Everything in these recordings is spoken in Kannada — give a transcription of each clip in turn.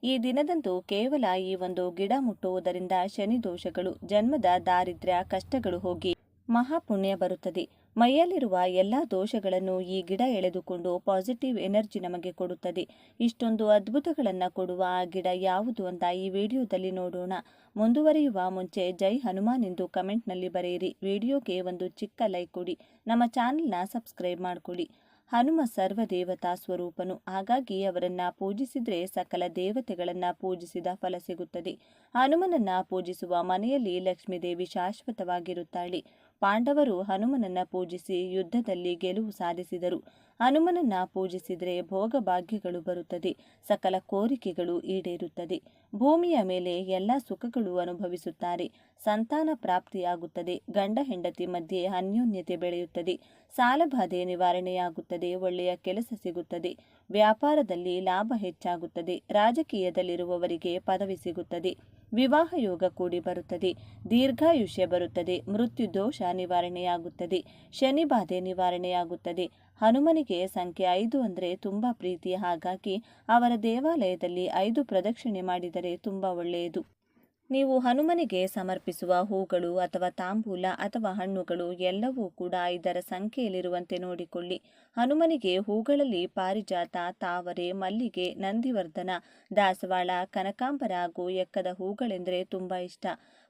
ಈ ದಿನದಂದು ಕೇವಲ ಈ ಒಂದು ಗಿಡ ಮುಟ್ಟುವುದರಿಂದ ಶನಿ ದೋಷಗಳು, ಜನ್ಮದ ದಾರಿದ್ರ್ಯ, ಕಷ್ಟಗಳು ಹೋಗಿ ಮಹಾಪುಣ್ಯ ಬರುತ್ತದೆ. ಮೈಯಲ್ಲಿರುವ ಎಲ್ಲ ದೋಷಗಳನ್ನು ಈ ಗಿಡ ಎಳೆದುಕೊಂಡು ಪಾಸಿಟಿವ್ ಎನರ್ಜಿ ನಮಗೆ ಕೊಡುತ್ತದೆ. ಇಷ್ಟೊಂದು ಅದ್ಭುತಗಳನ್ನು ಕೊಡುವ ಆ ಗಿಡ ಯಾವುದು ಅಂತ ಈ ವಿಡಿಯೋದಲ್ಲಿ ನೋಡೋಣ. ಮುಂದುವರಿಯುವ ಮುಂಚೆ ಜೈ ಹನುಮಾನ್ ಎಂದು ಕಮೆಂಟ್ನಲ್ಲಿ ಬರೆಯಿರಿ. ವಿಡಿಯೋಗೆ ಒಂದು ಚಿಕ್ಕ ಲೈಕ್ ಕೊಡಿ. ನಮ್ಮ ಚಾನೆಲ್ನ ಸಬ್ಸ್ಕ್ರೈಬ್ ಮಾಡಿಕೊಳ್ಳಿ. ಹನುಮ ಸರ್ವ ದೇವತಾ ಸ್ವರೂಪನು, ಹಾಗಾಗಿ ಅವರನ್ನ ಪೂಜಿಸಿದ್ರೆ ಸಕಲ ದೇವತೆಗಳನ್ನ ಪೂಜಿಸಿದ ಫಲ ಸಿಗುತ್ತದೆ. ಹನುಮನನ್ನ ಪೂಜಿಸುವ ಮನೆಯಲ್ಲಿ ಲಕ್ಷ್ಮೀದೇವಿ ಶಾಶ್ವತವಾಗಿರುತ್ತಾಳೆ. ಪಾಂಡವರು ಹನುಮನನ್ನ ಪೂಜಿಸಿ ಯುದ್ಧದಲ್ಲಿ ಗೆಲುವು ಸಾಧಿಸಿದರು. ಹನುಮನನ್ನ ಪೂಜಿಸಿದರೆ ಭೋಗ ಭಾಗ್ಯಗಳು ಬರುತ್ತದೆ, ಸಕಲ ಕೋರಿಕೆಗಳು ಈಡೇರುತ್ತದೆ. ಭೂಮಿಯ ಮೇಲೆ ಎಲ್ಲ ಸುಖಗಳು ಅನುಭವಿಸುತ್ತಾರೆ. ಸಂತಾನ ಪ್ರಾಪ್ತಿಯಾಗುತ್ತದೆ. ಗಂಡ ಹೆಂಡತಿ ಮಧ್ಯೆ ಅನ್ಯೋನ್ಯತೆ ಬೆಳೆಯುತ್ತದೆ. ಸಾಲಬಾಧೆ ನಿವಾರಣೆಯಾಗುತ್ತದೆ. ಒಳ್ಳೆಯ ಕೆಲಸ ಸಿಗುತ್ತದೆ. ವ್ಯಾಪಾರದಲ್ಲಿ ಲಾಭ ಹೆಚ್ಚಾಗುತ್ತದೆ. ರಾಜಕೀಯದಲ್ಲಿರುವವರಿಗೆ ಪದವಿ ಸಿಗುತ್ತದೆ. ವಿವಾಹ ಯೋಗ ಕೂಡಿ ಬರುತ್ತದೆ. ದೀರ್ಘಾಯುಷ್ಯ ಬರುತ್ತದೆ. ಮೃತ್ಯು ದೋಷ ನಿವಾರಣೆಯಾಗುತ್ತದೆ. ಶನಿ ಬಾಧೆ ನಿವಾರಣೆಯಾಗುತ್ತದೆ. ಹನುಮನಿಗೆ ಸಂಖ್ಯೆ 5 ಅಂದರೆ ತುಂಬ ಪ್ರೀತಿ. ಹಾಗಾಗಿ ಅವರ ದೇವಾಲಯದಲ್ಲಿ 5 ಪ್ರದಕ್ಷಿಣೆ ಮಾಡಿದರೆ ತುಂಬ ಒಳ್ಳೆಯದು. ನೀವು ಹನುಮನಿಗೆ ಸಮರ್ಪಿಸುವ ಹೂಗಳು ಅಥವಾ ತಾಂಬೂಲ ಅಥವಾ ಹಣ್ಣುಗಳು ಎಲ್ಲವೂ ಕೂಡ 5ರ ಸಂಖ್ಯೆಯಲ್ಲಿರುವಂತೆ ನೋಡಿಕೊಳ್ಳಿ. ಹನುಮನಿಗೆ ಹೂಗಳಲ್ಲಿ ಪಾರಿಜಾತ, ತಾವರೆ, ಮಲ್ಲಿಗೆ, ನಂದಿವರ್ಧನ, ದಾಸವಾಳ, ಕನಕಾಂಬರ ಹಾಗೂ ಎಕ್ಕದ ಹೂಗಳೆಂದರೆ ತುಂಬ ಇಷ್ಟ.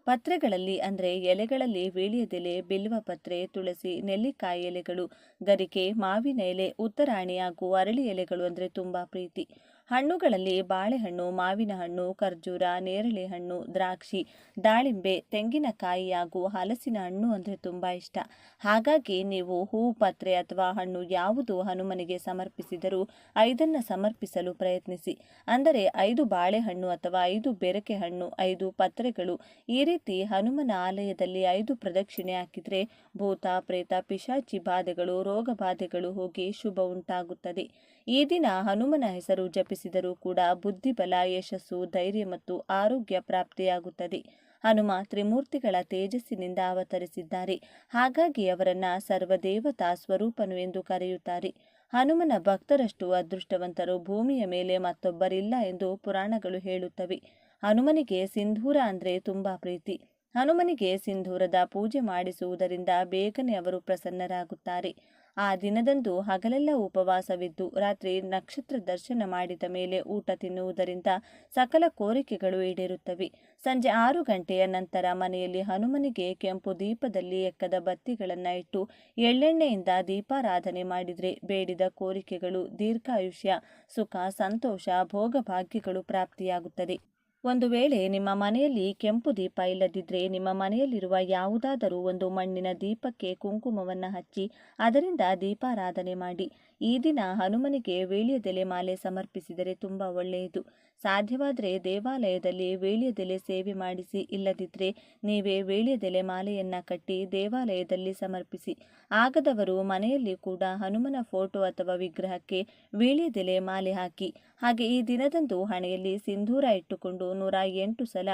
ಪತ್ರೆಗಳಲ್ಲಿ ಅಂದರೆ ಎಲೆಗಳಲ್ಲಿ ವೀಳ್ಯದೆಲೆ, ಬಿಲ್ವಪತ್ರೆ, ತುಳಸಿ, ನೆಲ್ಲಿಕಾಯಿ ಎಲೆಗಳು, ಗರಿಕೆ, ಮಾವಿನ ಎಲೆ, ಉತ್ತರಾಣಿ ಹಾಗೂ ಅರಳಿ ಎಲೆಗಳು ಅಂದರೆ ತುಂಬ ಪ್ರೀತಿ. ಹಣ್ಣುಗಳಲ್ಲಿ ಬಾಳೆಹಣ್ಣು, ಮಾವಿನ ಹಣ್ಣು, ಖರ್ಜೂರ, ನೇರಳೆ ಹಣ್ಣು, ದ್ರಾಕ್ಷಿ, ದಾಳಿಂಬೆ, ತೆಂಗಿನಕಾಯಿ ಹಾಗೂ ಹಲಸಿನ ಹಣ್ಣು ಅಂದರೆ ತುಂಬ ಇಷ್ಟ. ಹಾಗಾಗಿ ನೀವು ಹೂ, ಪತ್ರೆ ಅಥವಾ ಹಣ್ಣು ಯಾವುದು ಹನುಮನಿಗೆ ಸಮರ್ಪಿಸಿದರೂ 5 ಸಮರ್ಪಿಸಲು ಪ್ರಯತ್ನಿಸಿ. ಅಂದರೆ 5 ಬಾಳೆಹಣ್ಣು ಅಥವಾ 5 ಬೆರಕೆ ಹಣ್ಣು, 5 ಪತ್ರೆಗಳು. ಈ ರೀತಿ ಹನುಮನ ಆಲಯದಲ್ಲಿ 5 ಪ್ರದಕ್ಷಿಣೆ ಹಾಕಿದರೆ ಭೂತ, ಪ್ರೇತ, ಪಿಶಾಚಿ ಬಾಧೆಗಳು, ರೋಗ ಬಾಧೆಗಳು ಹೋಗಿ ಶುಭ ಉಂಟಾಗುತ್ತದೆ. ಈ ದಿನ ಹನುಮನ ಹೆಸರು ಜಪಿಸಿದರೂ ಕೂಡ ಬುದ್ಧಿಬಲ, ಯಶಸ್ಸು, ಧೈರ್ಯ ಮತ್ತು ಆರೋಗ್ಯ ಪ್ರಾಪ್ತಿಯಾಗುತ್ತದೆ. ಹನುಮ ತ್ರಿಮೂರ್ತಿಗಳ ತೇಜಸ್ಸಿನಿಂದ ಅವತರಿಸಿದ್ದಾರೆ. ಹಾಗಾಗಿ ಅವರನ್ನ ಸರ್ವದೇವತಾ ಸ್ವರೂಪನು ಎಂದು ಕರೆಯುತ್ತಾರೆ. ಹನುಮನ ಭಕ್ತರಷ್ಟು ಅದೃಷ್ಟವಂತರು ಭೂಮಿಯ ಮೇಲೆ ಮತ್ತೊಬ್ಬರಿಲ್ಲ ಎಂದು ಪುರಾಣಗಳು ಹೇಳುತ್ತವೆ. ಹನುಮನಿಗೆ ಸಿಂಧೂರ ಅಂದರೆ ತುಂಬ ಪ್ರೀತಿ. ಹನುಮನಿಗೆ ಸಿಂಧೂರದ ಪೂಜೆ ಮಾಡಿಸುವುದರಿಂದ ಬೇಗನೆ ಅವರು ಪ್ರಸನ್ನರಾಗುತ್ತಾರೆ. ಆ ದಿನದಂದು ಹಗಲೆಲ್ಲ ಉಪವಾಸವಿದ್ದು ರಾತ್ರಿ ನಕ್ಷತ್ರ ದರ್ಶನ ಮಾಡಿದ ಮೇಲೆ ಊಟ ತಿನ್ನುವುದರಿಂದ ಸಕಲ ಕೋರಿಕೆಗಳು ಈಡೇರುತ್ತವೆ. ಸಂಜೆ 6 ಗಂಟೆಯ ನಂತರ ಮನೆಯಲ್ಲಿ ಹನುಮನಿಗೆ ಕೆಂಪು ದೀಪದಲ್ಲಿ ಎಕ್ಕದ ಬತ್ತಿಗಳನ್ನು ಇಟ್ಟು ಎಳ್ಳೆಣ್ಣೆಯಿಂದ ದೀಪಾರಾಧನೆ ಮಾಡಿದರೆ ಬೇಡಿದ ಕೋರಿಕೆಗಳು, ದೀರ್ಘಾಯುಷ್ಯ, ಸುಖ, ಸಂತೋಷ, ಭೋಗ ಭಾಗ್ಯಗಳು ಪ್ರಾಪ್ತಿಯಾಗುತ್ತದೆ. ಒಂದು ವೇಳೆ ನಿಮ್ಮ ಮನೆಯಲ್ಲಿ ಕೆಂಪು ದೀಪ ಇಲ್ಲದಿದ್ದರೆ ನಿಮ್ಮ ಮನೆಯಲ್ಲಿರುವ ಯಾವುದಾದರೂ ಒಂದು ಮಣ್ಣಿನ ದೀಪಕ್ಕೆ ಕುಂಕುಮವನ್ನು ಹಚ್ಚಿ ಅದರಿಂದ ದೀಪಾರಾಧನೆ ಮಾಡಿ. ಈ ದಿನ ಹನುಮನಿಗೆ ವೀಳ್ಯದೆಲೆ ಮಾಲೆ ಸಮರ್ಪಿಸಿದರೆ ತುಂಬ ಒಳ್ಳೆಯದು. ಸಾಧ್ಯವಾದರೆ ದೇವಾಲಯದಲ್ಲಿ ವೀಳ್ಯದೆಲೆ ಸೇವೆ ಮಾಡಿಸಿ. ಇಲ್ಲದಿದ್ದರೆ ನೀವೇ ವೀಳ್ಯದೆಲೆ ಮಾಲೆಯನ್ನು ಕಟ್ಟಿ ದೇವಾಲಯದಲ್ಲಿ ಸಮರ್ಪಿಸಿ. ಆಗದವರು ಮನೆಯಲ್ಲಿ ಕೂಡ ಹನುಮನ ಫೋಟೋ ಅಥವಾ ವಿಗ್ರಹಕ್ಕೆ ವೀಳ್ಯದೆಲೆ ಮಾಲೆ ಹಾಕಿ. ಹಾಗೆ ಈ ದಿನದಂದು ಹಣೆಯಲ್ಲಿ ಸಿಂಧೂರ ಇಟ್ಟುಕೊಂಡು 108 ಸಲ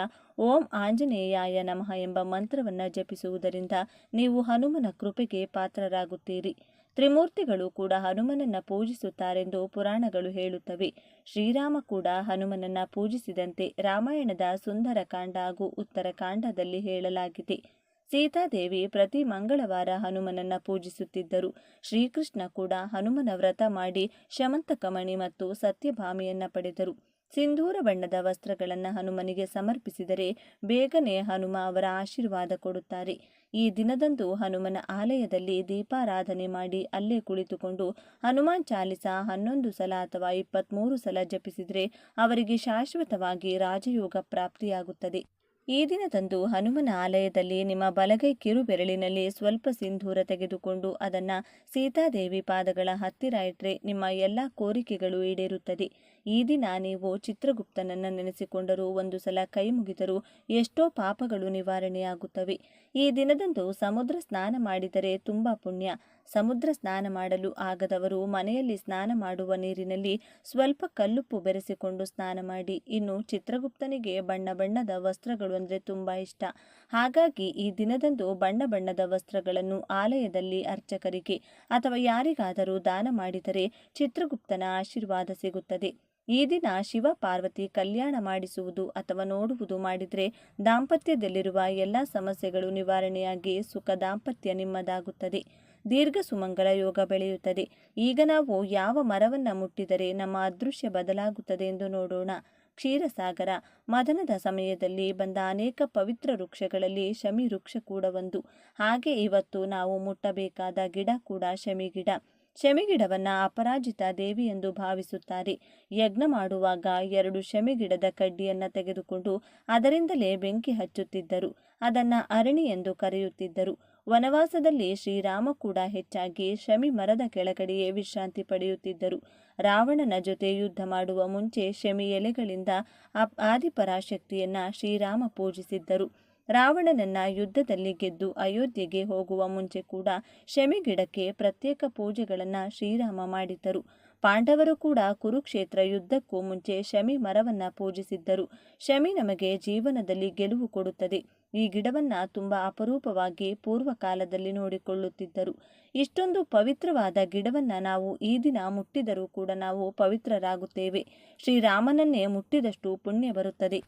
ಓಂ ಆಂಜನೇಯಾಯ ನಮಃ ಎಂಬ ಮಂತ್ರವನ್ನು ಜಪಿಸುವುದರಿಂದ ನೀವು ಹನುಮನ ಕೃಪೆಗೆ ಪಾತ್ರರಾಗುತ್ತೀರಿ. ತ್ರಿಮೂರ್ತಿಗಳು ಕೂಡ ಹನುಮನನ್ನ ಪೂಜಿಸುತ್ತಾರೆಂದು ಪುರಾಣಗಳು ಹೇಳುತ್ತವೆ. ಶ್ರೀರಾಮ ಕೂಡ ಹನುಮನನ್ನ ಪೂಜಿಸಿದಂತೆ ರಾಮಾಯಣದ ಸುಂದರಕಾಂಡ ಹಾಗೂ ಉತ್ತರಕಾಂಡದಲ್ಲಿ ಹೇಳಲಾಗಿದೆ. ಸೀತಾದೇವಿ ಪ್ರತಿ ಮಂಗಳವಾರ ಹನುಮನನ್ನ ಪೂಜಿಸುತ್ತಿದ್ದರು. ಶ್ರೀಕೃಷ್ಣ ಕೂಡ ಹನುಮನ ವ್ರತ ಮಾಡಿ ಶಮಂತಕಮಣಿ ಮತ್ತು ಸತ್ಯಭಾಮಿಯನ್ನ ಪಡೆದರು. ಸಿಂಧೂರ ಬಣ್ಣದ ವಸ್ತ್ರಗಳನ್ನು ಹನುಮನಿಗೆ ಸಮರ್ಪಿಸಿದರೆ ಬೇಗನೆ ಹನುಮ ಅವರ ಆಶೀರ್ವಾದ ಕೊಡುತ್ತಾರೆ. ಈ ದಿನದಂದು ಹನುಮನ ಆಲಯದಲ್ಲಿ ದೀಪಾರಾಧನೆ ಮಾಡಿ ಅಲ್ಲೇ ಕುಳಿತುಕೊಂಡು ಹನುಮಾನ್ ಚಾಲಿಸ 11 ಸಲ ಅಥವಾ 23 ಸಲ ಜಪಿಸಿದರೆ ಅವರಿಗೆ ಶಾಶ್ವತವಾಗಿ ರಾಜಯೋಗ ಪ್ರಾಪ್ತಿಯಾಗುತ್ತದೆ. ಈ ದಿನದಂದು ಹನುಮನ ಆಲಯದಲ್ಲಿ ನಿಮ್ಮ ಬಲಗೈ ಕಿರು ಬೆರಳಿನಲ್ಲಿ ಸ್ವಲ್ಪ ಸಿಂಧೂರ ತೆಗೆದುಕೊಂಡು ಅದನ್ನು ಸೀತಾದೇವಿ ಪಾದಗಳ ಹತ್ತಿರ ಇಟ್ಟರೆ ನಿಮ್ಮ ಎಲ್ಲ ಕೋರಿಕೆಗಳು ಈಡೇರುತ್ತದೆ. ಈ ದಿನ ನೀವು ಚಿತ್ರಗುಪ್ತನನ್ನು ನೆನೆಸಿಕೊಂಡರೂ, ಒಂದು ಸಲ ಕೈ ಮುಗಿದರೂ ಎಷ್ಟೋ ಪಾಪಗಳು ನಿವಾರಣೆಯಾಗುತ್ತವೆ. ಈ ದಿನದಂದು ಸಮುದ್ರ ಸ್ನಾನ ಮಾಡಿದರೆ ತುಂಬ ಪುಣ್ಯ. ಸಮುದ್ರ ಸ್ನಾನ ಮಾಡಲು ಆಗದವರು ಮನೆಯಲ್ಲಿ ಸ್ನಾನ ಮಾಡುವ ನೀರಿನಲ್ಲಿ ಸ್ವಲ್ಪ ಕಲ್ಲುಪ್ಪು ಬೆರೆಸಿಕೊಂಡು ಸ್ನಾನ ಮಾಡಿ. ಇನ್ನು ಚಿತ್ರಗುಪ್ತನಿಗೆ ಬಣ್ಣ ಬಣ್ಣದ ವಸ್ತ್ರಗಳು ಅಂದರೆ ತುಂಬ ಇಷ್ಟ. ಹಾಗಾಗಿ ಈ ದಿನದಂದು ಬಣ್ಣ ಬಣ್ಣದ ವಸ್ತ್ರಗಳನ್ನು ಆಲಯದಲ್ಲಿ ಅರ್ಚಕರಿಗೆ ಅಥವಾ ಯಾರಿಗಾದರೂ ದಾನ ಮಾಡಿದರೆ ಚಿತ್ರಗುಪ್ತನ ಆಶೀರ್ವಾದ ಸಿಗುತ್ತದೆ. ಈ ದಿನ ಶಿವ ಪಾರ್ವತಿ ಕಲ್ಯಾಣ ಮಾಡಿಸುವುದು ಅಥವಾ ನೋಡುವುದು ಮಾಡಿದರೆ ದಾಂಪತ್ಯದಲ್ಲಿರುವ ಎಲ್ಲ ಸಮಸ್ಯೆಗಳು ನಿವಾರಣೆಯಾಗಿ ಸುಖ ದಾಂಪತ್ಯ ನಿಮ್ಮದಾಗುತ್ತದೆ. ದೀರ್ಘ ಸುಮಂಗಲ ಯೋಗ ಬೆಳೆಯುತ್ತದೆ. ಈಗ ನಾವು ಯಾವ ಮರವನ್ನು ಮುಟ್ಟಿದರೆ ನಮ್ಮ ಅದೃಶ್ಯ ಬದಲಾಗುತ್ತದೆ ಎಂದು ನೋಡೋಣ. ಕ್ಷೀರಸಾಗರ ಮದನದ ಸಮಯದಲ್ಲಿ ಬಂದ ಅನೇಕ ಪವಿತ್ರ ವೃಕ್ಷಗಳಲ್ಲಿ ಶಮಿ ವೃಕ್ಷ ಕೂಡ ಒಂದು. ಹಾಗೆ ಇವತ್ತು ನಾವು ಮುಟ್ಟಬೇಕಾದ ಗಿಡ ಕೂಡ ಶಮಿ ಗಿಡ. ಶಮಿ ಗಿಡವನ್ನು ಅಪರಾಜಿತ ದೇವಿ ಎಂದು ಭಾವಿಸುತ್ತಾರೆ. ಯಜ್ಞ ಮಾಡುವಾಗ 2 ಶಮಿ ಗಿಡದ ಕಡ್ಡಿಯನ್ನು ತೆಗೆದುಕೊಂಡು ಅದರಿಂದಲೇ ಬೆಂಕಿ ಹಚ್ಚುತ್ತಿದ್ದರು. ಅದನ್ನು ಅರಣಿ ಎಂದು ಕರೆಯುತ್ತಿದ್ದರು. ವನವಾಸದಲ್ಲಿ ಶ್ರೀರಾಮ ಕೂಡ ಹೆಚ್ಚಾಗಿ ಶಮಿ ಮರದ ಕೆಳಗಡೆಯೇ ವಿಶ್ರಾಂತಿ ಪಡೆಯುತ್ತಿದ್ದರು. ರಾವಣನ ಜೊತೆ ಯುದ್ಧ ಮಾಡುವ ಮುಂಚೆ ಶಮಿ ಎಲೆಗಳಿಂದ ಆದಿಪರಾಶಕ್ತಿಯನ್ನ ಶ್ರೀರಾಮ ಪೂಜಿಸಿದ್ದರು. ರಾವಣನನ್ನ ಯುದ್ಧದಲ್ಲಿ ಗೆದ್ದು ಅಯೋಧ್ಯೆಗೆ ಹೋಗುವ ಮುಂಚೆ ಕೂಡ ಶಮಿ ಗಿಡಕ್ಕೆ ಪ್ರತ್ಯೇಕ ಪೂಜೆಗಳನ್ನು ಶ್ರೀರಾಮ ಮಾಡಿದ್ದರು. ಪಾಂಡವರು ಕೂಡ ಕುರುಕ್ಷೇತ್ರ ಯುದ್ಧಕ್ಕೂ ಮುಂಚೆ ಶಮಿ ಮರವನ್ನ ಪೂಜಿಸಿದ್ದರು. ಶಮಿ ನಮಗೆ ಜೀವನದಲ್ಲಿ ಗೆಲುವು ಕೊಡುತ್ತದೆ. ಈ ಗಿಡವನ್ನ ತುಂಬಾ ಅಪರೂಪವಾಗಿ ಪೂರ್ವ ಕಾಲದಲ್ಲಿ ನೋಡಿಕೊಳ್ಳುತ್ತಿದ್ದರು. ಇಷ್ಟೊಂದು ಪವಿತ್ರವಾದ ಗಿಡವನ್ನ ನಾವು ಈ ದಿನ ಮುಟ್ಟಿದರೂ ಕೂಡ ನಾವು ಪವಿತ್ರರಾಗುತ್ತೇವೆ. ಶ್ರೀರಾಮನನ್ನೇ ಮುಟ್ಟಿದಷ್ಟು ಪುಣ್ಯ ಬರುತ್ತದೆ.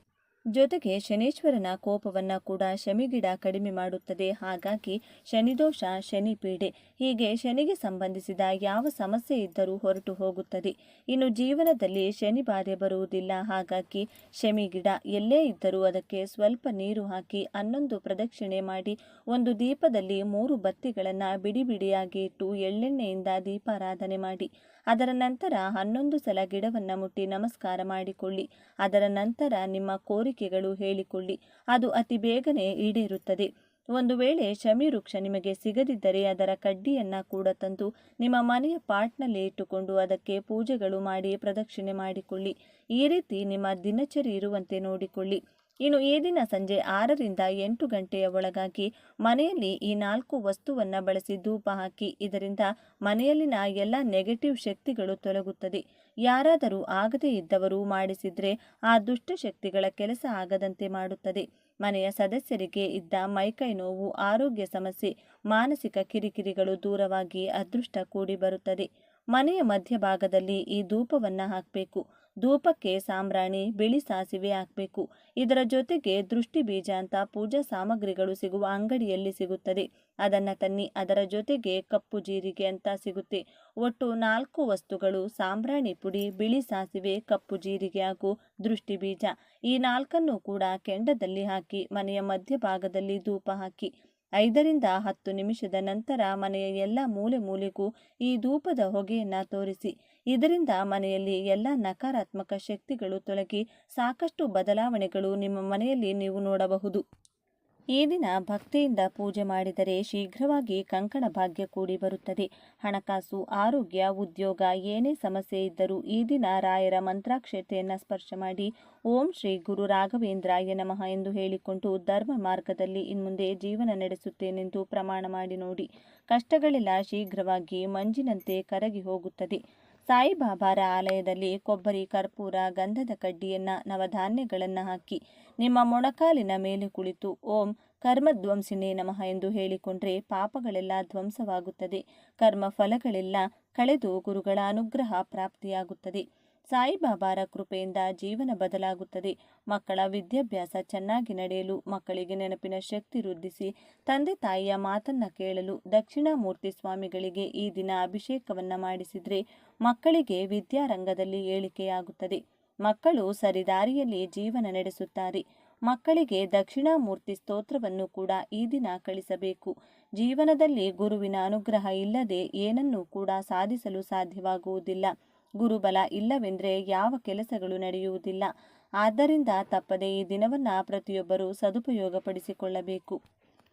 ಜೊತೆಗೆ ಶನೀಶ್ವರನ ಕೋಪವನ್ನ ಕೂಡ ಶಮಿ ಗಿಡ ಕಡಿಮೆ ಮಾಡುತ್ತದೆ. ಹಾಗಾಗಿ ಶನಿದೋಷ, ಶನಿ ಪೀಡೆ, ಹೀಗೆ ಶನಿಗೆ ಸಂಬಂಧಿಸಿದ ಯಾವ ಸಮಸ್ಯೆ ಇದ್ದರೂ ಹೊರಟು ಹೋಗುತ್ತದೆ. ಇನ್ನು ಜೀವನದಲ್ಲಿ ಶನಿ ಬಾಧೆ ಬರುವುದಿಲ್ಲ. ಹಾಗಾಗಿ ಶಮಿ ಗಿಡ ಎಲ್ಲೇ ಇದ್ದರೂ ಅದಕ್ಕೆ ಸ್ವಲ್ಪ ನೀರು ಹಾಕಿ 11 ಪ್ರದಕ್ಷಿಣೆ ಮಾಡಿ ಒಂದು ದೀಪದಲ್ಲಿ 3 ಬತ್ತಿಗಳನ್ನು ಬಿಡಿ ಬಿಡಿಯಾಗಿ ಇಟ್ಟು ಎಳ್ಳೆಣ್ಣೆಯಿಂದ ದೀಪಾರಾಧನೆ ಮಾಡಿ ಅದರ ನಂತರ 11 ಸಲ ಗಿಡವನ್ನು ಮುಟ್ಟಿ ನಮಸ್ಕಾರ ಮಾಡಿಕೊಳ್ಳಿ. ಅದರ ನಂತರ ನಿಮ್ಮ ಕೋರಿಕೆಗಳು ಹೇಳಿಕೊಳ್ಳಿ. ಅದು ಅತಿ ಬೇಗನೆ ಈಡೇರುತ್ತದೆ. ಒಂದು ವೇಳೆ ಶಮಿ ವೃಕ್ಷ ನಿಮಗೆ ಸಿಗದಿದ್ದರೆ ಅದರ ಕಡ್ಡಿಯನ್ನ ಕೂಡ ತಂದು ನಿಮ್ಮ ಮನೆಯ ಪಾಟ್ನಲ್ಲಿ ಇಟ್ಟುಕೊಂಡು ಅದಕ್ಕೆ ಪೂಜೆಗಳು ಮಾಡಿ ಪ್ರದಕ್ಷಿಣೆ ಮಾಡಿಕೊಳ್ಳಿ. ಈ ರೀತಿ ನಿಮ್ಮ ದಿನಚರಿ ಇರುವಂತೆ ನೋಡಿಕೊಳ್ಳಿ. ಇನ್ನು ಈ ದಿನ ಸಂಜೆ 6 ರಿಂದ 8 ಗಂಟೆಯ ಒಳಗಾಗಿ ಮನೆಯಲ್ಲಿ ಈ 4 ವಸ್ತುವನ್ನು ಬಳಸಿ ಧೂಪ ಹಾಕಿ. ಇದರಿಂದ ಮನೆಯಲ್ಲಿನ ಎಲ್ಲ ನೆಗೆಟಿವ್ ಶಕ್ತಿಗಳು ತೊಲಗುತ್ತದೆ. ಯಾರಾದರೂ ಆಗದೇ ಇದ್ದವರು ಮಾಡಿಸಿದ್ರೆ ಆ ದುಷ್ಟ ಶಕ್ತಿಗಳ ಕೆಲಸ ಆಗದಂತೆ ಮಾಡುತ್ತದೆ. ಮನೆಯ ಸದಸ್ಯರಿಗೆ ಇದ್ದ ಮೈಕೈ ನೋವು, ಆರೋಗ್ಯ ಸಮಸ್ಯೆ, ಮಾನಸಿಕ ಕಿರಿಕಿರಿಗಳು ದೂರವಾಗಿ ಅದೃಷ್ಟ ಕೂಡಿ ಬರುತ್ತದೆ. ಮನೆಯ ಮಧ್ಯಭಾಗದಲ್ಲಿ ಈ ಧೂಪವನ್ನು ಹಾಕಬೇಕು. ಧೂಪಕ್ಕೆ ಸಾಂಬ್ರಾಣಿ, ಬಿಳಿ ಸಾಸಿವೆ ಹಾಕಬೇಕು. ಇದರ ಜೊತೆಗೆ ದೃಷ್ಟಿ ಬೀಜ ಅಂತ ಪೂಜಾ ಸಾಮಗ್ರಿಗಳು ಸಿಗುವ ಅಂಗಡಿಯಲ್ಲಿ ಸಿಗುತ್ತದೆ. ಅದನ್ನು ತನ್ನಿ. ಅದರ ಜೊತೆಗೆ ಕಪ್ಪು ಜೀರಿಗೆ ಅಂತ ಸಿಗುತ್ತೆ. ಒಟ್ಟು 4 ವಸ್ತುಗಳು: ಸಾಂಬ್ರಾಣಿ ಪುಡಿ, ಬಿಳಿ ಸಾಸಿವೆ, ಕಪ್ಪು ಜೀರಿಗೆ ಹಾಗೂ ದೃಷ್ಟಿ ಬೀಜ. ಈ 4 ಕೂಡ ಕೆಂಡದಲ್ಲಿ ಹಾಕಿ ಮನೆಯ ಮಧ್ಯಭಾಗದಲ್ಲಿ ಧೂಪ ಹಾಕಿ. 5 ರಿಂದ 10 ನಿಮಿಷದ ನಂತರ ಮನೆಯ ಎಲ್ಲ ಮೂಲೆ ಮೂಲೆಗೂ ಈ ಧೂಪದ ಹೊಗೆಯನ್ನು ತೋರಿಸಿ. ಇದರಿಂದ ಮನೆಯಲ್ಲಿ ಎಲ್ಲ ನಕಾರಾತ್ಮಕ ಶಕ್ತಿಗಳು ತೊಲಗಿ ಸಾಕಷ್ಟು ಬದಲಾವಣೆಗಳು ನಿಮ್ಮ ಮನೆಯಲ್ಲಿ ನೀವು ನೋಡಬಹುದು. ಈ ದಿನ ಭಕ್ತಿಯಿಂದ ಪೂಜೆ ಮಾಡಿದರೆ ಶೀಘ್ರವಾಗಿ ಕಂಕಣ ಭಾಗ್ಯ ಕೂಡಿ ಬರುತ್ತದೆ. ಹಣಕಾಸು, ಆರೋಗ್ಯ, ಉದ್ಯೋಗ ಏನೇ ಸಮಸ್ಯೆ ಇದ್ದರೂ ಈ ದಿನ ರಾಯರ ಮಂತ್ರಾಕ್ಷತೆಯನ್ನು ಸ್ಪರ್ಶ ಮಾಡಿ ಓಂ ಶ್ರೀ ಗುರು ರಾಘವೇಂದ್ರಾಯ ನಮಃ ಎಂದು ಹೇಳಿಕೊಂಡು ಧರ್ಮ ಮಾರ್ಗದಲ್ಲಿ ಇನ್ಮುಂದೆ ಜೀವನ ನಡೆಸುತ್ತೇನೆಂದು ಪ್ರಮಾಣ ಮಾಡಿ ನೋಡಿ. ಕಷ್ಟಗಳೆಲ್ಲ ಶೀಘ್ರವಾಗಿ ಮಂಜಿನಂತೆ ಕರಗಿ ಹೋಗುತ್ತದೆ. ಸಾಯಿಬಾಬಾರ ಆಲಯದಲ್ಲಿ ಕೊಬ್ಬರಿ, ಕರ್ಪೂರ, ಗಂಧದ ಕಡ್ಡಿಯನ್ನ, ನವಧಾನ್ಯಗಳನ್ನು ಹಾಕಿ ನಿಮ್ಮ ಮೊಣಕಾಲಿನ ಮೇಲೆ ಕುಳಿತು ಓಂ ಕರ್ಮಧ್ವಂಸಿನೇ ನಮಃ ಎಂದು ಹೇಳಿಕೊಂಡ್ರೆ ಪಾಪಗಳೆಲ್ಲ ಧ್ವಂಸವಾಗುತ್ತದೆ. ಕರ್ಮ ಫಲಗಳೆಲ್ಲ ಕಳೆದು ಗುರುಗಳ ಅನುಗ್ರಹ ಪ್ರಾಪ್ತಿಯಾಗುತ್ತದೆ. ಸಾಯಿಬಾಬಾರ ಕೃಪೆಯಿಂದ ಜೀವನ ಬದಲಾಗುತ್ತದೆ. ಮಕ್ಕಳ ವಿದ್ಯಾಭ್ಯಾಸ ಚೆನ್ನಾಗಿ ನಡೆಯಲು, ಮಕ್ಕಳಿಗೆ ನೆನಪಿನ ಶಕ್ತಿ ವೃದ್ಧಿಸಿ, ತಂದೆ ತಾಯಿಯ ಮಾತನ್ನ ಕೇಳಲು ದಕ್ಷಿಣಾಮೂರ್ತಿ ಸ್ವಾಮಿಗಳಿಗೆ ಈ ದಿನ ಅಭಿಷೇಕವನ್ನ ಮಾಡಿಸಿದ್ರೆ ಮಕ್ಕಳಿಗೆ ವಿದ್ಯಾರಂಗದಲ್ಲಿ ಏಳಿಕೆಯಾಗುತ್ತದೆ. ಮಕ್ಕಳು ಸರಿದಾರಿಯಲ್ಲಿ ಜೀವನ ನಡೆಸುತ್ತಾರೆ. ಮಕ್ಕಳಿಗೆ ದಕ್ಷಿಣಾಮೂರ್ತಿ ಸ್ತೋತ್ರವನ್ನು ಕೂಡ ಈ ದಿನ ಕಳಿಸಬೇಕು. ಜೀವನದಲ್ಲಿ ಗುರುವಿನ ಅನುಗ್ರಹ ಇಲ್ಲದೆ ಏನನ್ನೂ ಕೂಡ ಸಾಧಿಸಲು ಸಾಧ್ಯವಾಗುವುದಿಲ್ಲ. ಗುರುಬಲ ಇಲ್ಲವೆಂದರೆ ಯಾವ ಕೆಲಸಗಳು ನಡೆಯುವುದಿಲ್ಲ. ಆದ್ದರಿಂದ ತಪ್ಪದೆ ಈ ದಿನವನ್ನು ಪ್ರತಿಯೊಬ್ಬರೂ ಸದುಪಯೋಗಪಡಿಸಿಕೊಳ್ಳಬೇಕು.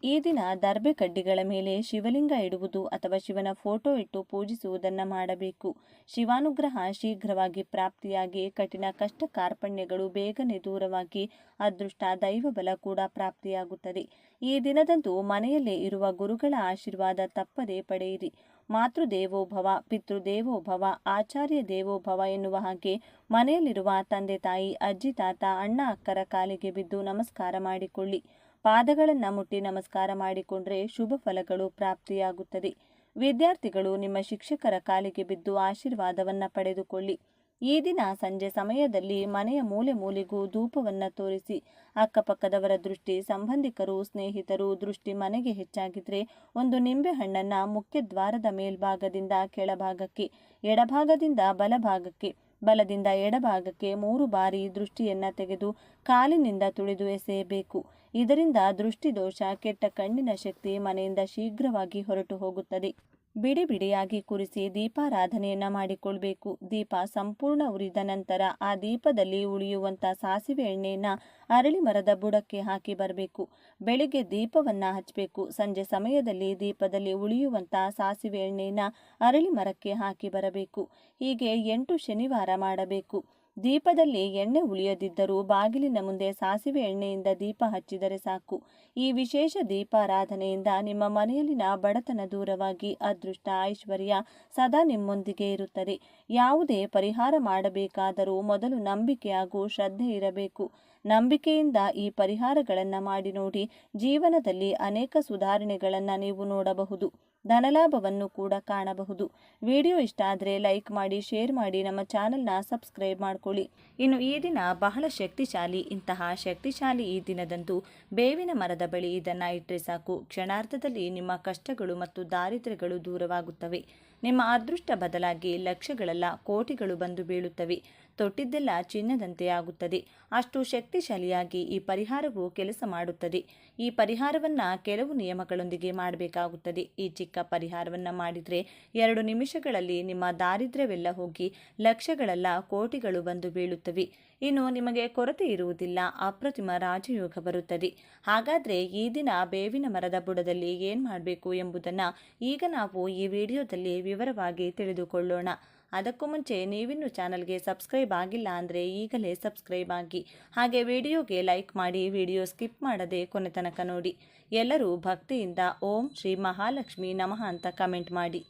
ಈ ದಿನ ದರ್ಬೆ ಕಡ್ಡಿಗಳ ಮೇಲೆ ಶಿವಲಿಂಗ ಇಡುವುದು ಅಥವಾ ಶಿವನ ಫೋಟೋ ಇಟ್ಟು ಪೂಜಿಸುವುದನ್ನು ಮಾಡಬೇಕು. ಶಿವಾನುಗ್ರಹ ಶೀಘ್ರವಾಗಿ ಪ್ರಾಪ್ತಿಯಾಗಿ ಕಠಿಣ ಕಷ್ಟ ಕಾರ್ಪಣ್ಯಗಳು ಬೇಗನೆ ದೂರವಾಗಿ ಅದೃಷ್ಟ, ದೈವಬಲ ಕೂಡ ಪ್ರಾಪ್ತಿಯಾಗುತ್ತದೆ. ಈ ದಿನದಂದು ಮನೆಯಲ್ಲೇ ಇರುವ ಗುರುಗಳ ಆಶೀರ್ವಾದ ತಪ್ಪದೇ ಪಡೆಯಿರಿ. ಮಾತೃದೇವೋಭವ, ಪಿತೃದೇವೋಭವ, ಆಚಾರ್ಯ ದೇವೋಭವ ಎನ್ನುವ ಹಾಗೆ ಮನೆಯಲ್ಲಿರುವ ತಂದೆ ತಾಯಿ, ಅಜ್ಜಿ ತಾತ, ಅಣ್ಣ ಅಕ್ಕರ ಕಾಲಿಗೆ ಬಿದ್ದು ನಮಸ್ಕಾರ ಮಾಡಿಕೊಳ್ಳಿ. ಪಾದಗಳನ್ನು ಮುಟ್ಟಿ ನಮಸ್ಕಾರ ಮಾಡಿಕೊಂಡ್ರೆ ಶುಭ ಫಲಗಳು ಪ್ರಾಪ್ತಿಯಾಗುತ್ತದೆ. ವಿದ್ಯಾರ್ಥಿಗಳು ನಿಮ್ಮ ಶಿಕ್ಷಕರ ಕಾಲಿಗೆ ಬಿದ್ದು ಆಶೀರ್ವಾದವನ್ನು ಪಡೆದುಕೊಳ್ಳಿ. ಈ ದಿನ ಸಂಜೆ ಸಮಯದಲ್ಲಿ ಮನೆಯ ಮೂಲೆ ಮೂಲೆಗೂ ಧೂಪವನ್ನು ತೋರಿಸಿ. ಅಕ್ಕಪಕ್ಕದವರ ದೃಷ್ಟಿ, ಸಂಬಂಧಿಕರು, ಸ್ನೇಹಿತರು ದೃಷ್ಟಿ ಮನೆಗೆ ಹೆಚ್ಚಾಗಿದ್ರೆ ಒಂದು ನಿಂಬೆ ಹಣ್ಣನ್ನು ಮುಖ್ಯ ದ್ವಾರದ ಮೇಲ್ಭಾಗದಿಂದ ಕೆಳಭಾಗಕ್ಕೆ, ಎಡಭಾಗದಿಂದ ಬಲಭಾಗಕ್ಕೆ, ಬಲದಿಂದ ಎಡಭಾಗಕ್ಕೆ 3 ಬಾರಿ ದೃಷ್ಟಿಯನ್ನು ತೆಗೆದು ಕಾಲಿನಿಂದ ತುಳಿದು ಎಸೆಯಬೇಕು. ಇದರಿಂದ ದೃಷ್ಟಿದೋಷ, ಕೆಟ್ಟ ಕಣ್ಣಿನ ಶಕ್ತಿ ಮನೆಯಿಂದ ಶೀಘ್ರವಾಗಿ ಹೊರಟು ಹೋಗುತ್ತದೆ. ಬಿಡಿ ಬಿಡಿಯಾಗಿ ಕುರಿಸಿ ದೀಪಾರಾಧನೆಯನ್ನ ಮಾಡಿಕೊಳ್ಬೇಕು. ದೀಪ ಸಂಪೂರ್ಣ ಉರಿದ ನಂತರ ಆ ದೀಪದಲ್ಲಿ ಉಳಿಯುವಂಥ ಸಾಸಿವೆ ಎಣ್ಣೆಯನ್ನ ಅರಳಿ ಮರದ ಬುಡಕ್ಕೆ ಹಾಕಿ ಬರಬೇಕು. ಬೆಳಿಗ್ಗೆ ದೀಪವನ್ನ ಹಚ್ಚಬೇಕು. ಸಂಜೆ ಸಮಯದಲ್ಲಿ ದೀಪದಲ್ಲಿ ಉಳಿಯುವಂಥ ಸಾಸಿವೆ ಎಣ್ಣೆಯನ್ನ ಅರಳಿ ಮರಕ್ಕೆ ಹಾಕಿ ಬರಬೇಕು. ಹೀಗೆ 8 ಶನಿವಾರ ಮಾಡಬೇಕು. ದೀಪದಲ್ಲಿ ಎಣ್ಣೆ ಉಳಿಯದಿದ್ದರೂ ಬಾಗಿಲಿನ ಮುಂದೆ ಸಾಸಿವೆ ಎಣ್ಣೆಯಿಂದ ದೀಪ ಹಚ್ಚಿದರೆ ಸಾಕು. ಈ ವಿಶೇಷ ದೀಪಾರಾಧನೆಯಿಂದ ನಿಮ್ಮ ಮನೆಯಲ್ಲಿನ ಬಡತನ ದೂರವಾಗಿ ಅದೃಷ್ಟ, ಐಶ್ವರ್ಯ ಸದಾ ನಿಮ್ಮೊಂದಿಗೆ ಇರುತ್ತದೆ. ಯಾವುದೇ ಪರಿಹಾರ ಮಾಡಬೇಕಾದರೂ ಮೊದಲು ನಂಬಿಕೆ ಹಾಗೂ ಶ್ರದ್ಧೆ ಇರಬೇಕು. ನಂಬಿಕೆಯಿಂದ ಈ ಪರಿಹಾರಗಳನ್ನು ಮಾಡಿ ನೋಡಿ. ಜೀವನದಲ್ಲಿ ಅನೇಕ ಸುಧಾರಣೆಗಳನ್ನು ನೀವು ನೋಡಬಹುದು. ಧನಲಾಭವನ್ನು ಕೂಡ ಕಾಣಬಹುದು. ವಿಡಿಯೋ ಇಷ್ಟ ಆದರೆ ಲೈಕ್ ಮಾಡಿ, ಶೇರ್ ಮಾಡಿ, ನಮ್ಮ ಚಾನಲ್ನ ಸಬ್ಸ್ಕ್ರೈಬ್ ಮಾಡ್ಕೊಳ್ಳಿ. ಇನ್ನು ಈ ದಿನ ಬಹಳ ಶಕ್ತಿಶಾಲಿ. ಇಂತಹ ಶಕ್ತಿಶಾಲಿ ಈ ದಿನದಂದು ಬೇವಿನ ಮರದ ಬಳಿ ಇದನ್ನು ಇಟ್ಟರೆ ಸಾಕು. ಕ್ಷಣಾರ್ಧದಲ್ಲಿ ನಿಮ್ಮ ಕಷ್ಟಗಳು ಮತ್ತು ದಾರಿದ್ರ್ಯಗಳು ದೂರವಾಗುತ್ತವೆ. ನಿಮ್ಮ ಅದೃಷ್ಟ ಬದಲಾಗಿ ಲಕ್ಷಗಳಲ್ಲ ಕೋಟಿಗಳು ಬಂದು ಬೀಳುತ್ತವೆ. ತೊಟ್ಟಿದ್ದೆಲ್ಲ ಚಿನ್ನದಂತೆ ಆಗುತ್ತದೆ. ಅಷ್ಟು ಶಕ್ತಿಶಾಲಿಯಾಗಿ ಈ ಪರಿಹಾರವು ಕೆಲಸ ಮಾಡುತ್ತದೆ. ಈ ಪರಿಹಾರವನ್ನು ಕೆಲವು ನಿಯಮಗಳೊಂದಿಗೆ ಮಾಡಬೇಕಾಗುತ್ತದೆ. ಈ ಚಿಕ್ಕ ಪರಿಹಾರವನ್ನು ಮಾಡಿದರೆ 2 ನಿಮಿಷಗಳಲ್ಲಿ ನಿಮ್ಮ ದಾರಿದ್ರ್ಯವೆಲ್ಲ ಹೋಗಿ ಲಕ್ಷಗಳಲ್ಲ ಕೋಟಿಗಳು ಬಂದು ಬೀಳುತ್ತವೆ. ಇನ್ನು ನಿಮಗೆ ಕೊರತೆ ಇರುವುದಿಲ್ಲ. ಅಪ್ರತಿಮ ರಾಜಯೋಗ ಬರುತ್ತದೆ. ಹಾಗಾದರೆ ಈ ದಿನ ಬೇವಿನ ಮರದ ಬುಡದಲ್ಲಿ ಏನು ಮಾಡಬೇಕು ಎಂಬುದನ್ನು ಈಗ ನಾವು ಈ ವಿಡಿಯೋದಲ್ಲಿ ವಿವರವಾಗಿ ತಿಳಿದುಕೊಳ್ಳೋಣ. ಅದಕ್ಕೂ ಮುಂಚೆ ನೀವಿನ್ನು ಚಾನಲ್ಗೆ ಸಬ್ಸ್ಕ್ರೈಬ್ ಆಗಿಲ್ಲ ಅಂದರೆ ಈಗಲೇ ಸಬ್ಸ್ಕ್ರೈಬ್ ಆಗಿ, ಹಾಗೆ ವಿಡಿಯೋಗೆ ಲೈಕ್ ಮಾಡಿ, ವಿಡಿಯೋ ಸ್ಕಿಪ್ ಮಾಡದೆ ಕೊನೆ ತನಕ ನೋಡಿ. ಎಲ್ಲರೂ ಭಕ್ತಿಯಿಂದ ಓಂ ಶ್ರೀ ಮಹಾಲಕ್ಷ್ಮಿ ನಮಃ ಅಂತ ಕಮೆಂಟ್ ಮಾಡಿ.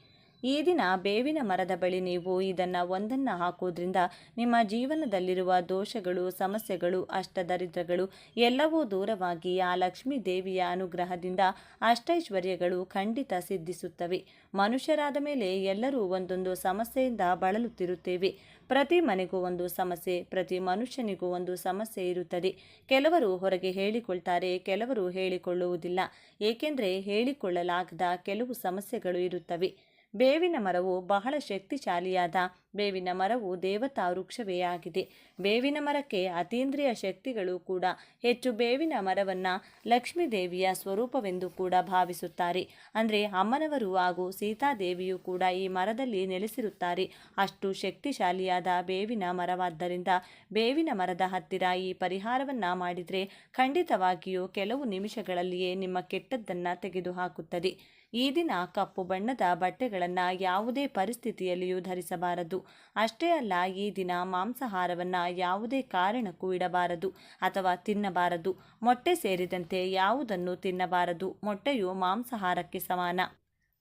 ಈ ದಿನ ಬೇವಿನ ಮರದ ಬಳಿ ನೀವು ಇದನ್ನು ಒಂದನ್ನು ಹಾಕೋದ್ರಿಂದ ನಿಮ್ಮ ಜೀವನದಲ್ಲಿರುವ ದೋಷಗಳು, ಸಮಸ್ಯೆಗಳು, ಅಷ್ಟದರಿದ್ರಗಳು ಎಲ್ಲವೂ ದೂರವಾಗಿ ಆ ಲಕ್ಷ್ಮೀ ದೇವಿಯ ಅನುಗ್ರಹದಿಂದ ಅಷ್ಟೈಶ್ವರ್ಯಗಳು ಖಂಡಿತ ಸಿದ್ಧಿಸುತ್ತವೆ. ಮನುಷ್ಯರಾದ ಮೇಲೆ ಎಲ್ಲರೂ ಒಂದೊಂದು ಸಮಸ್ಯೆಯಿಂದ ಬಳಲುತ್ತಿರುತ್ತೇವೆ. ಪ್ರತಿ ಮನೆಗೂ ಒಂದು ಸಮಸ್ಯೆ, ಪ್ರತಿ ಮನುಷ್ಯನಿಗೂ ಒಂದು ಸಮಸ್ಯೆ ಇರುತ್ತದೆ. ಕೆಲವರು ಹೊರಗೆ ಹೇಳಿಕೊಳ್ತಾರೆ, ಕೆಲವರು ಹೇಳಿಕೊಳ್ಳುವುದಿಲ್ಲ. ಏಕೆಂದರೆ ಹೇಳಿಕೊಳ್ಳಲಾಗದ ಕೆಲವು ಸಮಸ್ಯೆಗಳು ಇರುತ್ತವೆ. ಬೇವಿನ ಮರವು ಬಹಳ ಶಕ್ತಿಶಾಲಿಯಾದ ಬೇವಿನ ಮರವು ದೇವತಾ ವೃಕ್ಷವೇ ಆಗಿದೆ. ಬೇವಿನ ಮರಕ್ಕೆ ಅತೀಂದ್ರಿಯ ಶಕ್ತಿಗಳು ಕೂಡ ಹೆಚ್ಚು. ಬೇವಿನ ಮರವನ್ನು ಲಕ್ಷ್ಮೀ ದೇವಿಯ ಸ್ವರೂಪವೆಂದು ಕೂಡ ಭಾವಿಸುತ್ತಾರೆ. ಅಂದರೆ ಅಮ್ಮನವರು ಹಾಗೂ ಸೀತಾದೇವಿಯು ಕೂಡ ಈ ಮರದಲ್ಲಿ ನೆಲೆಸಿರುತ್ತಾರೆ. ಅಷ್ಟು ಶಕ್ತಿಶಾಲಿಯಾದ ಬೇವಿನ ಮರವಾದ್ದರಿಂದ ಬೇವಿನ ಮರದ ಹತ್ತಿರ ಈ ಪರಿಹಾರವನ್ನು ಮಾಡಿದರೆ ಖಂಡಿತವಾಗಿಯೂ ಕೆಲವು ನಿಮಿಷಗಳಲ್ಲಿಯೇ ನಿಮ್ಮ ಕೆಟ್ಟದ್ದನ್ನು ತೆಗೆದುಹಾಕುತ್ತದೆ. ಈ ದಿನ ಕಪ್ಪು ಬಣ್ಣದ ಬಟ್ಟೆಗಳನ್ನು ಯಾವುದೇ ಪರಿಸ್ಥಿತಿಯಲ್ಲಿಯೂ ಧರಿಸಬಾರದು. ಅಷ್ಟೇ ಅಲ್ಲ, ಈ ದಿನ ಮಾಂಸಾಹಾರವನ್ನು ಯಾವುದೇ ಕಾರಣಕ್ಕೂ ಇಡಬಾರದು ಅಥವಾ ತಿನ್ನಬಾರದು. ಮೊಟ್ಟೆ ಸೇರಿದಂತೆ ಯಾವುದನ್ನು ತಿನ್ನಬಾರದು. ಮೊಟ್ಟೆಯು ಮಾಂಸಾಹಾರಕ್ಕೆ ಸಮಾನ.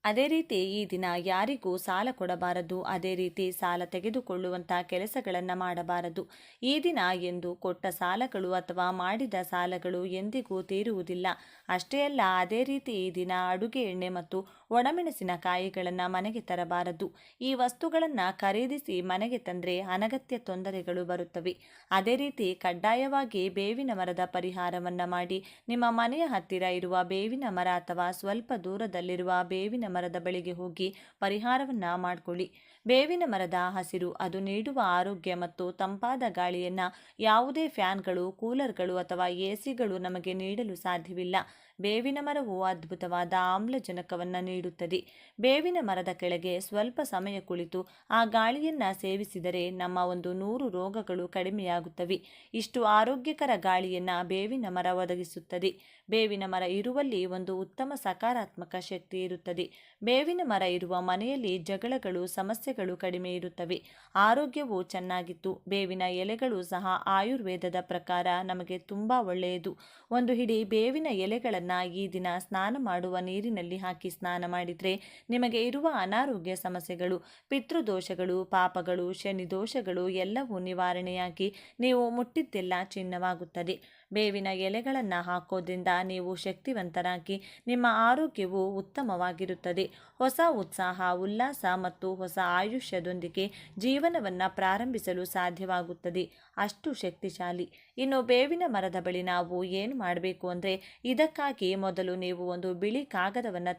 ಅದೇ ರೀತಿ ಈ ದಿನ ಯಾರಿಗೂ ಸಾಲ ಕೊಡಬಾರದು. ಅದೇ ರೀತಿ ಸಾಲ ತೆಗೆದುಕೊಳ್ಳುವಂಥ ಕೆಲಸಗಳನ್ನು ಮಾಡಬಾರದು. ಈ ದಿನ ಎಂದು ಕೊಟ್ಟ ಸಾಲಗಳು ಅಥವಾ ಮಾಡಿದ ಸಾಲಗಳು ಎಂದಿಗೂ ತೀರುವುದಿಲ್ಲ. ಅಷ್ಟೇ ಅಲ್ಲ, ಅದೇ ರೀತಿ ಈ ದಿನ ಅಡುಗೆ ಎಣ್ಣೆ ಮತ್ತು ಒಣಮೆಣಸಿನಕಾಯಿಗಳನ್ನು ಮನೆಗೆ ತರಬಾರದು. ಈ ವಸ್ತುಗಳನ್ನು ಖರೀದಿಸಿ ಮನೆಗೆ ತಂದರೆ ಅನಗತ್ಯ ತೊಂದರೆಗಳು ಬರುತ್ತವೆ. ಅದೇ ರೀತಿ ಕಡ್ಡಾಯವಾಗಿ ಬೇವಿನ ಮರದ ಪರಿಹಾರವನ್ನು ಮಾಡಿ. ನಿಮ್ಮ ಮನೆಯ ಹತ್ತಿರ ಇರುವ ಬೇವಿನ ಮರ ಅಥವಾ ಸ್ವಲ್ಪ ದೂರದಲ್ಲಿರುವ ಬೇವಿನ ಮರದ ಬಳಿಗೆ ಹೋಗಿ ಪರಿಹಾರವನ್ನು ಮಾಡಿಕೊಳ್ಳಿ. ಬೇವಿನ ಮರದ ಹಸಿರು ಅದು ನೀಡುವ ಆರೋಗ್ಯ ಮತ್ತು ತಂಪಾದ ಗಾಳಿಯನ್ನು ಯಾವುದೇ ಫ್ಯಾನ್ಗಳು, ಕೂಲರ್ಗಳು ಅಥವಾ ಎಸಿಗಳು ನಮಗೆ ನೀಡಲು ಸಾಧ್ಯವಿಲ್ಲ. ಬೇವಿನ ಮರವು ಅದ್ಭುತವಾದ ಆಮ್ಲಜನಕವನ್ನು ನೀಡುತ್ತದೆ. ಬೇವಿನ ಮರದ ಕೆಳಗೆ ಸ್ವಲ್ಪ ಸಮಯ ಕುಳಿತು ಆ ಗಾಳಿಯನ್ನು ಸೇವಿಸಿದರೆ ನಮ್ಮ 100 ರೋಗಗಳು ಕಡಿಮೆಯಾಗುತ್ತವೆ. ಇಷ್ಟು ಆರೋಗ್ಯಕರ ಗಾಳಿಯನ್ನು ಬೇವಿನ ಮರ ಒದಗಿಸುತ್ತದೆ. ಬೇವಿನ ಮರ ಇರುವಲ್ಲಿ ಒಂದು ಉತ್ತಮ ಸಕಾರಾತ್ಮಕ ಶಕ್ತಿ ಇರುತ್ತದೆ. ಬೇವಿನ ಮರ ಇರುವ ಮನೆಯಲ್ಲಿ ಜಗಳಗಳು, ಸಮಸ್ಯೆಗಳು ಕಡಿಮೆ ಇರುತ್ತವೆ. ಆರೋಗ್ಯವು ಚೆನ್ನಾಗಿತ್ತು. ಬೇವಿನ ಎಲೆಗಳು ಸಹ ಆಯುರ್ವೇದದ ಪ್ರಕಾರ ನಮಗೆ ತುಂಬ ಒಳ್ಳೆಯದು. ಒಂದು ಹಿಡಿ ಬೇವಿನ ಎಲೆಗಳನ್ನು ಎಲೆಗಳನ್ನು ಈ ದಿನ ಸ್ನಾನ ಮಾಡುವ ನೀರಿನಲ್ಲಿ ಹಾಕಿ ಸ್ನಾನ ಮಾಡಿದರೆ ನಿಮಗೆ ಇರುವ ಅನಾರೋಗ್ಯ ಸಮಸ್ಯೆಗಳು, ಪಿತೃದೋಷಗಳು, ಪಾಪಗಳು, ಶನಿ ದೋಷಗಳು ಎಲ್ಲವೂ ನಿವಾರಣೆಯಾಗಿ ನೀವು ಮುಟ್ಟಿದ್ದೆಲ್ಲ ಚಿನ್ನವಾಗುತ್ತದೆ. ಬೇವಿನ ಎಲೆಗಳನ್ನು ಹಾಕೋದ್ರಿಂದ ನೀವು ಶಕ್ತಿವಂತರಾಗಿ ನಿಮ್ಮ ಆರೋಗ್ಯವು ಉತ್ತಮವಾಗಿರುತ್ತದೆ. ಹೊಸ ಉತ್ಸಾಹ, ಉಲ್ಲಾಸ ಮತ್ತು ಹೊಸ ಆಯುಷ್ಯದೊಂದಿಗೆ ಜೀವನವನ್ನು ಪ್ರಾರಂಭಿಸಲು ಸಾಧ್ಯವಾಗುತ್ತದೆ. ಅಷ್ಟು ಶಕ್ತಿಶಾಲಿ. ಇನ್ನು ಬೇವಿನ ಮರದ ಬಳಿ ನಾವು ಏನು ಮಾಡಬೇಕು ಅಂದರೆ, ಇದಕ್ಕಾಗಿ ಮೊದಲು ನೀವು ಒಂದು ಬಿಳಿ ಕಾಗದವನ್ನು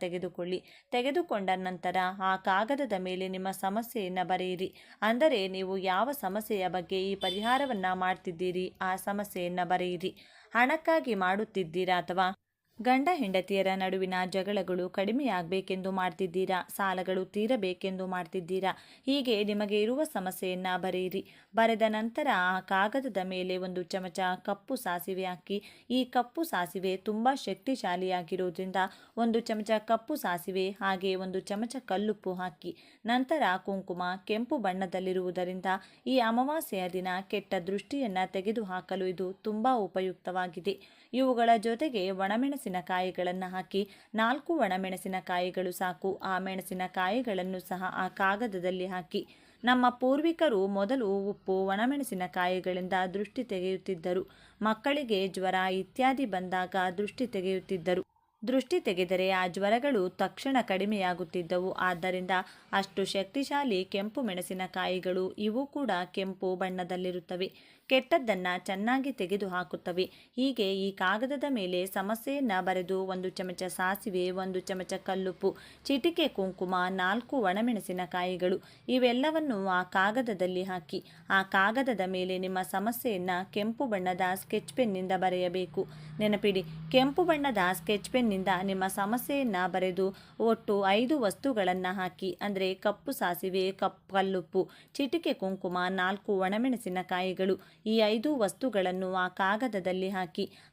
ತೆಗೆದುಕೊಂಡ ನಂತರ ಆ ಕಾಗದದ ಮೇಲೆ ನಿಮ್ಮ ಸಮಸ್ಯೆಯನ್ನು ಬರೆಯಿರಿ. ಅಂದರೆ ನೀವು ಯಾವ ಸಮಸ್ಯೆಯ ಬಗ್ಗೆ ಈ ಪರಿಹಾರವನ್ನು ಮಾಡ್ತಿದ್ದೀರಿ ಆ ಸಮಸ್ಯೆಯನ್ನು ಬರೆಯಿರಿ. ಹಣಕ್ಕಾಗಿ ಮಾಡುತ್ತಿದ್ದೀರಾ ಅಥವಾ ಗಂಡ ಹೆಂಡತಿಯರ ನಡುವಿನ ಜಗಳಗಳು ಕಡಿಮೆಯಾಗಬೇಕೆಂದು ಮಾಡ್ತಿದ್ದೀರಾ, ಸಾಲಗಳು ತೀರಬೇಕೆಂದು ಮಾಡ್ತಿದ್ದೀರಾ, ಹೀಗೆ ನಿಮಗೆ ಇರುವ ಸಮಸ್ಯೆಯನ್ನು ಬರೆಯಿರಿ. ಬರೆದ ನಂತರ ಆ ಕಾಗದದ ಮೇಲೆ ಒಂದು ಚಮಚ ಕಪ್ಪು ಸಾಸಿವೆ ಹಾಕಿ. ಈ ಕಪ್ಪು ಸಾಸಿವೆ ತುಂಬ ಶಕ್ತಿಶಾಲಿಯಾಗಿರೋದ್ರಿಂದ ಒಂದು ಚಮಚ ಕಪ್ಪು ಸಾಸಿವೆ ಹಾಗೆ ಒಂದು ಚಮಚ ಕಲ್ಲುಪ್ಪು ಹಾಕಿ. ನಂತರ ಕುಂಕುಮ ಕೆಂಪು ಬಣ್ಣದಲ್ಲಿರುವುದರಿಂದ ಈ ಅಮಾವಾಸ್ಯೆಯ ದಿನ ಕೆಟ್ಟ ದೃಷ್ಟಿಯನ್ನು ತೆಗೆದುಹಾಕಲು ಇದು ತುಂಬ ಉಪಯುಕ್ತವಾಗಿದೆ. ಇವುಗಳ ಜೊತೆಗೆ ಒಣಮೆಣಸಿನಕಾಯಿಗಳನ್ನು ಹಾಕಿ. 4 ಒಣಮೆಣಸಿನಕಾಯಿಗಳು ಸಾಕು. ಆ ಮೆಣಸಿನಕಾಯಿಗಳನ್ನು ಸಹ ಆ ಕಾಗದದಲ್ಲಿ ಹಾಕಿ. ನಮ್ಮ ಪೂರ್ವಿಕರು ಮೊದಲು ಉಪ್ಪು, ಒಣಮೆಣಸಿನಕಾಯಿಗಳಿಂದ ದೃಷ್ಟಿ ತೆಗೆಯುತ್ತಿದ್ದರು. ಮಕ್ಕಳಿಗೆ ಜ್ವರ ಇತ್ಯಾದಿ ಬಂದಾಗ ದೃಷ್ಟಿ ತೆಗೆಯುತ್ತಿದ್ದರು. ದೃಷ್ಟಿ ತೆಗೆದರೆ ಆ ಜ್ವರಗಳು ತಕ್ಷಣ ಕಡಿಮೆಯಾಗುತ್ತಿದ್ದವು. ಆದ್ದರಿಂದ ಅಷ್ಟು ಶಕ್ತಿಶಾಲಿ ಕೆಂಪು ಮೆಣಸಿನಕಾಯಿಗಳು. ಇವು ಕೂಡ ಕೆಂಪು ಬಣ್ಣದಲ್ಲಿರುತ್ತವೆ. ಕೆಟ್ಟದ್ದನ್ನು ಚೆನ್ನಾಗಿ ತೆಗೆದುಹಾಕುತ್ತವೆ. ಹೀಗೆ ಈ ಕಾಗದದ ಮೇಲೆ ಸಮಸ್ಯೆಯನ್ನು ಬರೆದು ಒಂದು ಚಮಚ ಸಾಸಿವೆ, ಒಂದು ಚಮಚ ಕಲ್ಲುಪ್ಪು, ಚಿಟಿಕೆ ಕುಂಕುಮ, 4 ಒಣಮೆಣಸಿನಕಾಯಿಗಳು ಇವೆಲ್ಲವನ್ನು ಆ ಕಾಗದದಲ್ಲಿ ಹಾಕಿ. ಆ ಕಾಗದದ ಮೇಲೆ ನಿಮ್ಮ ಸಮಸ್ಯೆಯನ್ನು ಕೆಂಪು ಬಣ್ಣದ ಸ್ಕೆಚ್ ಪೆನ್ನಿಂದ ಬರೆಯಬೇಕು. ನೆನಪಿಡಿ, ಕೆಂಪು ಬಣ್ಣದ ಸ್ಕೆಚ್ ಪೆನ್ನಿಂದ ನಿಮ್ಮ ಸಮಸ್ಯೆಯನ್ನು ಬರೆದು ಒಟ್ಟು 5 ವಸ್ತುಗಳನ್ನು ಹಾಕಿ. ಅಂದರೆ ಕಪ್ಪು ಸಾಸಿವೆ, ಕಲ್ಲುಪ್ಪು, ಚಿಟಿಕೆ ಕುಂಕುಮ, 4 ಒಣಮೆಣಸಿನಕಾಯಿಗಳು ಈ 5 ವಸ್ತುಗಳನ್ನು ಆ ಕಾಗದದಲ್ಲಿ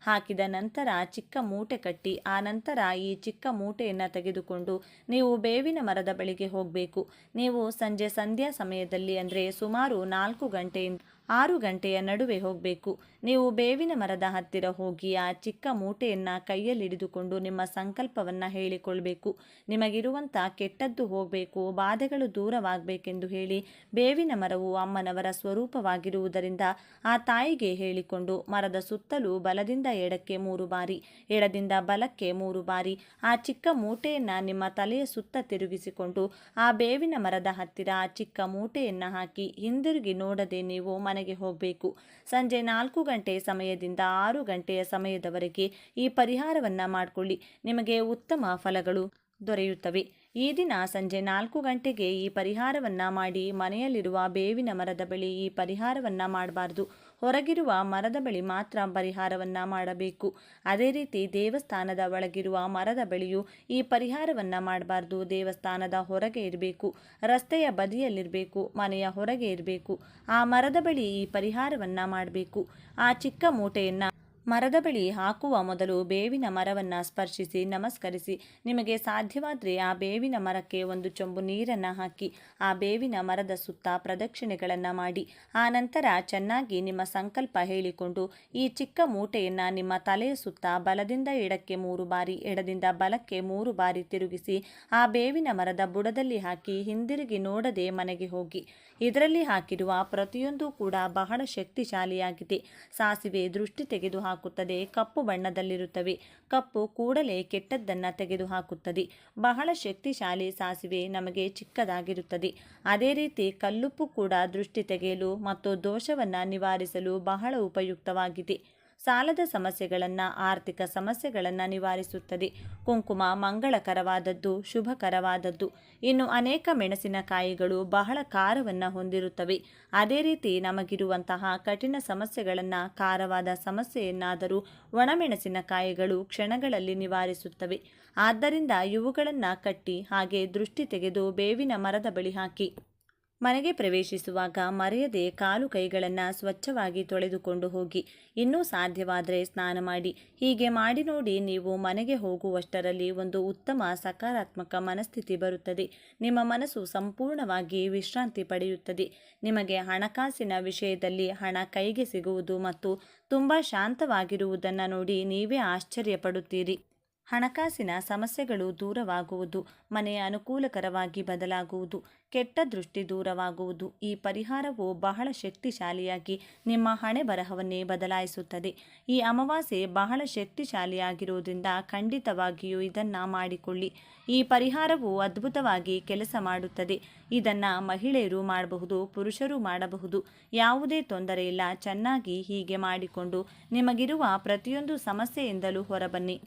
ಹಾಕಿದ ನಂತರ ಚಿಕ್ಕ ಮೂಟೆ ಕಟ್ಟಿ. ಆ ನಂತರ ಈ ಚಿಕ್ಕ ಮೂಟೆಯನ್ನು ತೆಗೆದುಕೊಂಡು ನೀವು ಬೇವಿನ ಮರದ ಬಳಿಗೆ ಹೋಗಬೇಕು. ನೀವು ಸಂಧ್ಯಾ ಸಮಯದಲ್ಲಿ ಅಂದರೆ ಸುಮಾರು 4 ಗಂಟೆಯಿಂದ 6 ಗಂಟೆಯ ನಡುವೆ ಹೋಗಬೇಕು. ನೀವು ಬೇವಿನ ಮರದ ಹತ್ತಿರ ಹೋಗಿ ಆ ಚಿಕ್ಕ ಮೂಟೆಯನ್ನು ಕೈಯಲ್ಲಿಡಿದುಕೊಂಡು ನಿಮ್ಮ ಸಂಕಲ್ಪವನ್ನು ಹೇಳಿಕೊಳ್ಬೇಕು. ನಿಮಗಿರುವಂಥ ಕೆಟ್ಟದ್ದು ಹೋಗಬೇಕು, ಬಾಧೆಗಳು ದೂರವಾಗಬೇಕೆಂದು ಹೇಳಿ. ಬೇವಿನ ಮರವು ಅಮ್ಮನವರ ಸ್ವರೂಪವಾಗಿರುವುದರಿಂದ ಆ ತಾಯಿಗೆ ಹೇಳಿಕೊಂಡು ಮರದ ಸುತ್ತಲೂ ಬಲದಿಂದ ಎಡಕ್ಕೆ 3 ಬಾರಿ, ಎಡದಿಂದ ಬಲಕ್ಕೆ 3 ಬಾರಿ ಆ ಚಿಕ್ಕ ಮೂಟೆಯನ್ನು ನಿಮ್ಮ ತಲೆಯ ಸುತ್ತ ತಿರುಗಿಸಿಕೊಂಡು ಆ ಬೇವಿನ ಮರದ ಹತ್ತಿರ ಆ ಚಿಕ್ಕ ಮೂಟೆಯನ್ನು ಹಾಕಿ ಹಿಂದಿರುಗಿ ನೋಡದೆ ನೀವು ಮನೆಗೆ ಹೋಗಬೇಕು. ಸಂಜೆ 4 ಗಂಟೆ ಸಮಯದಿಂದ 6 ಗಂಟೆಯ ಸಮಯದವರೆಗೆ ಈ ಪರಿಹಾರವನ್ನು ಮಾಡಿಕೊಳ್ಳಿ. ನಿಮಗೆ ಉತ್ತಮ ಫಲಗಳು ದೊರೆಯುತ್ತವೆ. ಈ ದಿನ ಸಂಜೆ 4 ಗಂಟೆಗೆ ಈ ಪರಿಹಾರವನ್ನು ಮಾಡಿ. ಮನೆಯಲ್ಲಿರುವ ಬೇವಿನ ಮರದ ಬಳಿ ಈ ಪರಿಹಾರವನ್ನು ಮಾಡಬಾರ್ದು. ಹೊರಗಿರುವ ಮರದ ಬಳಿ ಮಾತ್ರ ಪರಿಹಾರವನ್ನು ಮಾಡಬೇಕು. ಅದೇ ರೀತಿ ದೇವಸ್ಥಾನದ ಒಳಗಿರುವ ಮರದ ಬಳಿಯೂ ಈ ಪರಿಹಾರವನ್ನು ಮಾಡಬಾರ್ದು. ದೇವಸ್ಥಾನದ ಹೊರಗೆ ಇರಬೇಕು, ರಸ್ತೆಯ ಬದಿಯಲ್ಲಿರಬೇಕು, ಮನೆಯ ಹೊರಗೆ ಇರಬೇಕು. ಆ ಮರದ ಬಳಿ ಈ ಪರಿಹಾರವನ್ನು ಮಾಡಬೇಕು. ಆ ಚಿಕ್ಕ ಮೂಟೆಯನ್ನು ಮರದ ಬಳಿ ಹಾಕುವ ಮೊದಲು ಬೇವಿನ ಮರವನ್ನು ಸ್ಪರ್ಶಿಸಿ ನಮಸ್ಕರಿಸಿ. ನಿಮಗೆ ಸಾಧ್ಯವಾದರೆ ಆ ಬೇವಿನ ಮರಕ್ಕೆ ಒಂದು ಚೊಂಬು ನೀರನ್ನು ಹಾಕಿ ಆ ಬೇವಿನ ಮರದ ಸುತ್ತ ಪ್ರದಕ್ಷಿಣೆಗಳನ್ನು ಮಾಡಿ. ಆ ನಂತರ ಚೆನ್ನಾಗಿ ನಿಮ್ಮ ಸಂಕಲ್ಪ ಹೇಳಿಕೊಂಡು ಈ ಚಿಕ್ಕ ಮೂಟೆಯನ್ನು ನಿಮ್ಮ ತಲೆಯ ಸುತ್ತ ಬಲದಿಂದ ಎಡಕ್ಕೆ 3 ಬಾರಿ, ಎಡದಿಂದ ಬಲಕ್ಕೆ 3 ಬಾರಿ ತಿರುಗಿಸಿ ಆ ಬೇವಿನ ಮರದ ಬುಡದಲ್ಲಿ ಹಾಕಿ ಹಿಂದಿರುಗಿ ನೋಡದೆ ಮನೆಗೆ ಹೋಗಿ. ಇದರಲ್ಲಿ ಹಾಕಿರುವ ಪ್ರತಿಯೊಂದು ಕೂಡ ಬಹಳ ಶಕ್ತಿಶಾಲಿಯಾಗಿದೆ. ಸಾಸಿವೆ ದೃಷ್ಟಿ ತೆಗೆದುಹಾಕುತ್ತದೆ. ಕಪ್ಪು ಬಣ್ಣದಲ್ಲಿರುತ್ತವೆ. ಕಪ್ಪು ಕೂಡಲೇ ಕೆಟ್ಟದ್ದನ್ನು ತೆಗೆದುಹಾಕುತ್ತದೆ. ಬಹಳ ಶಕ್ತಿಶಾಲಿ ಸಾಸಿವೆ ನಮಗೆ ಚಿಕ್ಕದಾಗಿರುತ್ತದೆ. ಅದೇ ರೀತಿ ಕಲ್ಲುಪ್ಪು ಕೂಡ ದೃಷ್ಟಿ ತೆಗೆಯಲು ಮತ್ತು ದೋಷವನ್ನು ನಿವಾರಿಸಲು ಬಹಳ ಉಪಯುಕ್ತವಾಗಿದೆ. ಸಾಲದ ಸಮಸ್ಯೆಗಳನ್ನು, ಆರ್ಥಿಕ ಸಮಸ್ಯೆಗಳನ್ನು ನಿವಾರಿಸುತ್ತದೆ. ಕುಂಕುಮ ಮಂಗಳಕರವಾದದ್ದು, ಶುಭಕರವಾದದ್ದು. ಇನ್ನು ಅನೇಕ ಮೆಣಸಿನಕಾಯಿಗಳು ಬಹಳ ಖಾರವನ್ನು ಹೊಂದಿರುತ್ತವೆ. ಅದೇ ರೀತಿ ನಮಗಿರುವಂತಹ ಕಠಿಣ ಸಮಸ್ಯೆಗಳನ್ನು, ಖಾರವಾದ ಸಮಸ್ಯೆಯನ್ನಾದರೂ ಒಣಮೆಣಸಿನಕಾಯಿಗಳು ಕ್ಷಣಗಳಲ್ಲಿ ನಿವಾರಿಸುತ್ತವೆ. ಆದ್ದರಿಂದ ಇವುಗಳನ್ನು ಕಟ್ಟಿ ಹಾಗೆ ದೃಷ್ಟಿ ತೆಗೆದು ಬೇವಿನ ಮರದ ಬಳಿ ಹಾಕಿ. ಮನೆಗೆ ಪ್ರವೇಶಿಸುವಾಗ ಮರೆಯದೆ ಕಾಲು ಕೈಗಳನ್ನು ಸ್ವಚ್ಛವಾಗಿ ತೊಳೆದುಕೊಂಡು ಹೋಗಿ. ಇನ್ನೂ ಸಾಧ್ಯವಾದರೆ ಸ್ನಾನ ಮಾಡಿ. ಹೀಗೆ ಮಾಡಿ ನೋಡಿ. ನೀವು ಮನೆಗೆ ಹೋಗುವಷ್ಟರಲ್ಲಿ ಒಂದು ಉತ್ತಮ ಸಕಾರಾತ್ಮಕ ಮನಸ್ಥಿತಿ ಬರುತ್ತದೆ. ನಿಮ್ಮ ಮನಸ್ಸು ಸಂಪೂರ್ಣವಾಗಿ ವಿಶ್ರಾಂತಿ ಪಡೆಯುತ್ತದೆ. ನಿಮಗೆ ಹಣಕಾಸಿನ ವಿಷಯದಲ್ಲಿ ಹಣ ಕೈಗೆ ಸಿಗುವುದು ಮತ್ತು ತುಂಬ ಶಾಂತವಾಗಿರುವುದನ್ನು ನೋಡಿ ನೀವೇ ಆಶ್ಚರ್ಯಪಡುತ್ತೀರಿ. ಹಣಕಾಸಿನ ಸಮಸ್ಯೆಗಳು ದೂರವಾಗುವುದು, ಮನೆ ಅನುಕೂಲಕರವಾಗಿ ಬದಲಾಗುವುದು, ಕೆಟ್ಟ ದೃಷ್ಟಿ ದೂರವಾಗುವುದು. ಈ ಪರಿಹಾರವು ಬಹಳ ಶಕ್ತಿಶಾಲಿಯಾಗಿ ನಿಮ್ಮ ಹಣೆ ಬರಹವನ್ನೇ ಬದಲಾಯಿಸುತ್ತದೆ. ಈ ಅಮಾವಾಸ್ಯೆ ಬಹಳ ಶಕ್ತಿಶಾಲಿಯಾಗಿರುವುದರಿಂದ ಖಂಡಿತವಾಗಿಯೂ ಇದನ್ನು ಮಾಡಿಕೊಳ್ಳಿ. ಈ ಪರಿಹಾರವು ಅದ್ಭುತವಾಗಿ ಕೆಲಸ ಮಾಡುತ್ತದೆ. ಇದನ್ನು ಮಹಿಳೆಯರು ಮಾಡಬಹುದು, ಪುರುಷರು ಮಾಡಬಹುದು, ಯಾವುದೇ ತೊಂದರೆ ಇಲ್ಲ. ಚೆನ್ನಾಗಿ ಹೀಗೆ ಮಾಡಿಕೊಂಡು ನಿಮಗಿರುವ ಪ್ರತಿಯೊಂದು ಸಮಸ್ಯೆಯಿಂದಲೂ ಹೊರಬನ್ನಿ.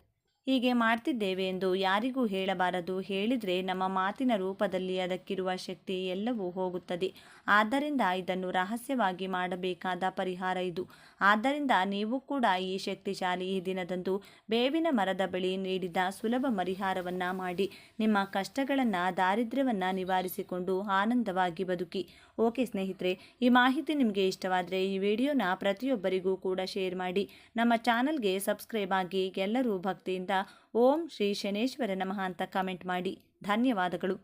ಹೀಗೆ ಮಾಡ್ತಿದ್ದೇವೆ ಎಂದು ಯಾರಿಗೂ ಹೇಳಬಾರದು. ಹೇಳಿದರೆ ನಮ್ಮ ಮಾತಿನ ರೂಪದಲ್ಲಿ ಅದಕ್ಕಿರುವ ಶಕ್ತಿ ಎಲ್ಲವೂ ಹೋಗುತ್ತದೆ. ಆದ್ದರಿಂದ ಇದನ್ನು ರಹಸ್ಯವಾಗಿ ಮಾಡಬೇಕಾದ ಪರಿಹಾರ ಇದು. ಆದ್ದರಿಂದ ನೀವು ಕೂಡ ಈ ಶಕ್ತಿಶಾಲಿ ಈ ದಿನದಂದು ಬೇವಿನ ಮರದ ಬಳಿ ನೀಡಿದ ಸುಲಭ ಪರಿಹಾರವನ್ನು ಮಾಡಿ ನಿಮ್ಮ ಕಷ್ಟಗಳನ್ನು, ದಾರಿದ್ರ್ಯವನ್ನು ನಿವಾರಿಸಿಕೊಂಡು ಆನಂದವಾಗಿ ಬದುಕಿ. ಓಕೆ ಸ್ನೇಹಿತರೆ, ಈ ಮಾಹಿತಿ ನಿಮಗೆ ಇಷ್ಟವಾದರೆ ಈ ವಿಡಿಯೋನ ಪ್ರತಿಯೊಬ್ಬರಿಗೂ ಕೂಡ ಶೇರ್ ಮಾಡಿ. ನಮ್ಮ ಚಾನಲ್ಗೆ ಸಬ್ಸ್ಕ್ರೈಬ್ ಆಗಿ. ಎಲ್ಲರೂ ಭಕ್ತಿಯಿಂದ ಓಂ ಶ್ರೀ ಶನೇಶ್ವರ ನಮಃ ಅಂತ ಕಮೆಂಟ್ ಮಾಡಿ. ಧನ್ಯವಾದಗಳು.